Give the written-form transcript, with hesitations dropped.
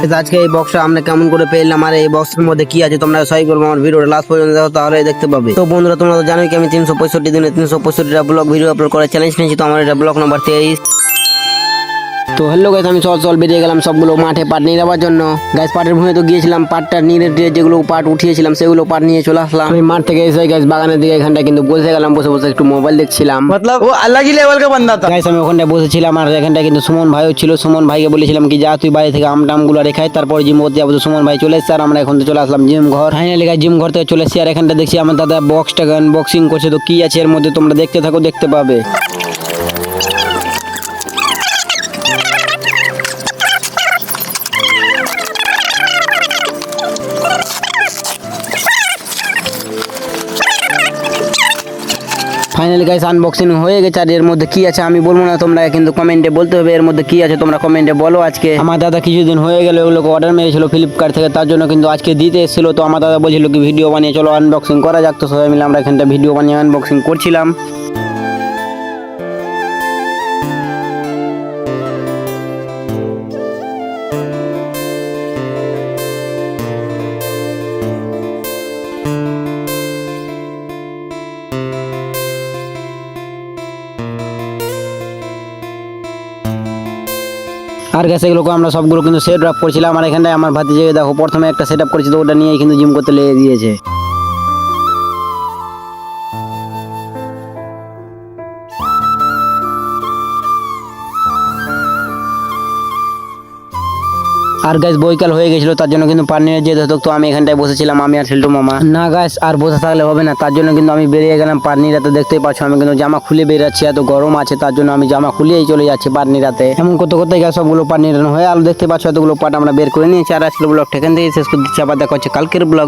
আজকে এই বক্সটা আমরা কেমন করে পেলাম আর এই বক্সের মধ্যে কি আছে তোমরা সবাই করবো আমার ভিডিওটা লাস্ট পর্যন্ত দেখো, তাহলে দেখতে পাবে। তো বন্ধুরা তোমরা তো জানোই কি আমি 365 দিনে 365টা ব্লগ ভিডিও আপলোড করার চ্যালেঞ্জ নিয়েছি। তো আমার এটা ব্লগ নাম্বার 23। তো হ্যালো গাইস, আমি চল বেরিয়ে গেলাম সবগুলো মাঠে পাট নিয়ে যাওয়ার জন্য। গাইস পাটের ভূমি তো গিয়েছিলাম, পাটটা নিয়ে যেগুলো পাট উঠিয়েছিলাম সেগুলো পাট নিয়ে চলে আসলাম। আমি মাঠ থেকে এসে গাইস বাগানের দিকে এখানটা কিন্তু বসে গেলাম, বসে বসে একটু মোবাইল দেখছিলাম। मतलब वो अलग ही लेवल का बंदा था। গাইস আমি ওখানটায় বসেছিলাম আর এখানটা কিন্তু সুমন ভাইও ছিল। সুমন ভাইকে বলেছিলাম কি যা তুই বাড়ি থেকে আমগুলো রেখাই, তারপর জিম করতে যাবো। তো সুমন ভাই চলে এসেছে আর আমরা এখন তো চলে আসলাম জিম ঘর। ফাইনালি গাইস জিম ঘর থেকে চলে এসেছি আর এখানটা দেখছি আমার দাদা বক্সটাকে আনবক্সিং করছে। তো কি আছে এর মধ্যে তোমরা দেখতে থাকো, দেখতে পাবে। ফাইনালি গাইস আনবক্সিং হয়ে গেছে আর এর মধ্যে কি আছে আমি বলবো না, তোমরা কিন্তু কমেন্টে বলতে হবে এর মধ্যে কি আছে। তোমরা কমেন্টে বলো। আজকে আমার দাদা কিছুদিন হয়ে গেল এগুলোকে অর্ডার মেরেছিল ফ্লিপকার্ট থেকে, তার জন্য কিন্তু আজকে দিতে এসেছিল। তো আমার দাদা বলছিল কি ভিডিও বানিয়ে চলো আনবক্সিং করা যাক। তো সবাই মিলে আমরা এখানটা ভিডিও বানিয়ে আনবক্সিং করছিলাম। আর গ্যাস এগুলোকে আমরা সবগুলো কিন্তু সেট আপ করছিলাম। আর এখানটায় আমার ভাতিজে দেখো প্রথমে একটা সেট আপ করেছি, তো ওটা নিয়ে কিন্তু জিম করতে লেগে দিয়েছে। আর গাছ বৈকাল হয়ে গেছিল, তার জন্য কিন্তু পানির যেতে হতো। তো আমি এখানটায় বসেছিলাম, আমি আর সেল্টু মামা। না গাছ আর বসে থাকলে হবে না, তার জন্য কিন্তু আমি বেরিয়ে গেলাম পাটনিরাতে। দেখতেই পাচ্ছ আমি কিন্তু জামা খুলে বেরাচ্ছি, এত গরম আছে তার জন্য আমি জামা খুলেই চলে যাচ্ছি পাটনিরাতে। এমন করতে করতে গাছ সবগুলো পাটনিরানো হয়ে আর দেখতে পাচ্ছ এতগুলো পাট আমরা বের করে নিয়েছি। আর আজকের ব্লগটা এখান থেকে শেষ করে দিচ্ছি, আবার দেখা হচ্ছে কালকের ব্লগ।